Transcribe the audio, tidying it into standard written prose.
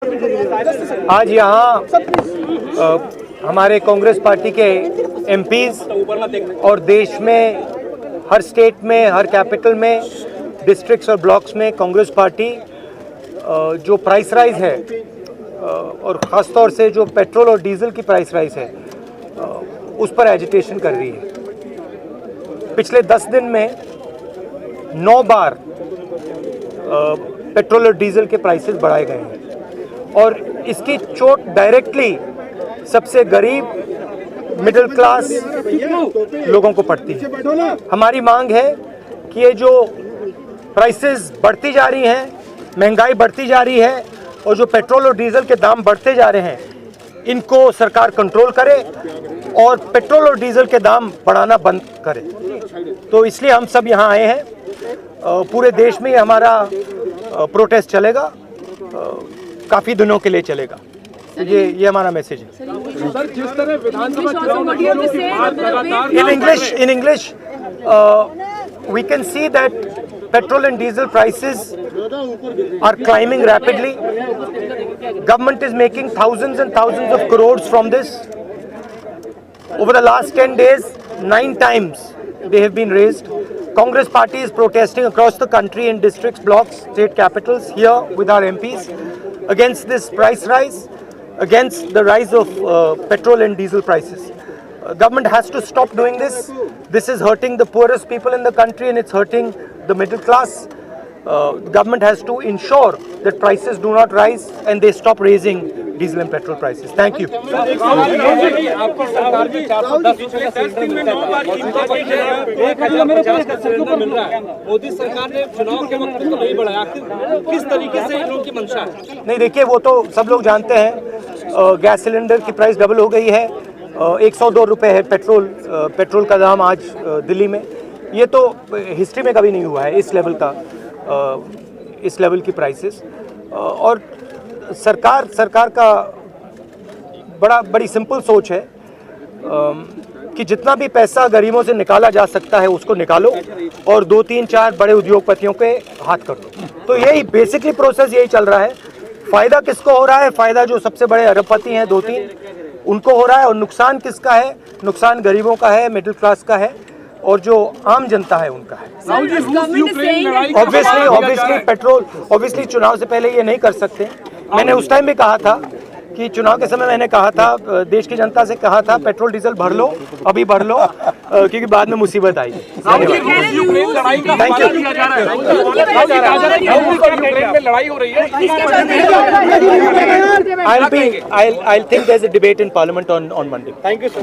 आज यहाँ हमारे कांग्रेस पार्टी के एमपीज और देश में हर स्टेट में, हर कैपिटल में, डिस्ट्रिक्ट्स और ब्लॉक्स में कांग्रेस पार्टी जो प्राइस राइज है और ख़ास तौर से जो पेट्रोल और डीजल की प्राइस राइज है उस पर एजिटेशन कर रही है। पिछले 10 दिन में 9 बार पेट्रोल और डीजल के प्राइसेस बढ़ाए गए हैं और इसकी चोट डायरेक्टली सबसे गरीब मिडिल क्लास लोगों को पड़ती है। हमारी मांग है कि ये जो प्राइसेस बढ़ती जा रही हैं, महंगाई बढ़ती जा रही है और जो पेट्रोल और डीजल के दाम बढ़ते जा रहे हैं, इनको सरकार कंट्रोल करे और पेट्रोल और डीजल के दाम बढ़ाना बंद करे। तो इसलिए हम सब यहाँ आए हैं। पूरे देश में हमारा प्रोटेस्ट चलेगा, काफ़ी दिनों के लिए चलेगा। ये हमारा मैसेज है। सर, जिस तरह विधानसभा चुनाव in English we can see that petrol and diesel prices are climbing rapidly. Government is making thousands and thousands of crores from this. Over the last 10 days, 9 times they have been raised. Congress party is protesting across the country in districts, blocks, state capitals, here with our MPs against this price rise, against the rise of petrol and diesel prices. Government has to stop doing this. This is hurting the poorest people in the country and it's hurting the middle class. Government has to ensure that prices do not rise and they stop raising diesel and petrol prices. Thank you. Modi सरकार ने चुनाव के वक्त तो नहीं बढ़ाया, किस तरीके से इन लोगों की मंशा है? नहीं, देखिए, वो तो सब लोग जानते हैं। गैस सिलेंडर की प्राइस डबल हो गई है। 102 रुपये है पेट्रोल का दाम आज दिल्ली में। ये तो हिस्ट्री में कभी नहीं हुआ है इस लेवल की प्राइसेस। और सरकार का बड़ी सिंपल सोच है कि जितना भी पैसा गरीबों से निकाला जा सकता है उसको निकालो और 2, 3, 4 बड़े उद्योगपतियों के हाथ कर दो। तो यही बेसिकली प्रोसेस यही चल रहा है। फ़ायदा किसको हो रहा है? फ़ायदा जो सबसे बड़े अरबपति हैं 2-3 उनको हो रहा है और नुकसान किसका है? नुकसान गरीबों का है, मिडिल क्लास का है और जो आम जनता है उनका है। ऑब्वियसली चुनाव से पहले ये नहीं कर सकते। मैंने उस टाइम भी कहा था कि चुनाव के समय मैंने कहा था, देश की जनता से कहा था, पेट्रोल डीजल भर लो, अभी भर लो, क्योंकि बाद में मुसीबत आएगी। Thank you. लड़ाई हो रही है। I'll think there's a debate in Parliament on Monday. Thank you, sir.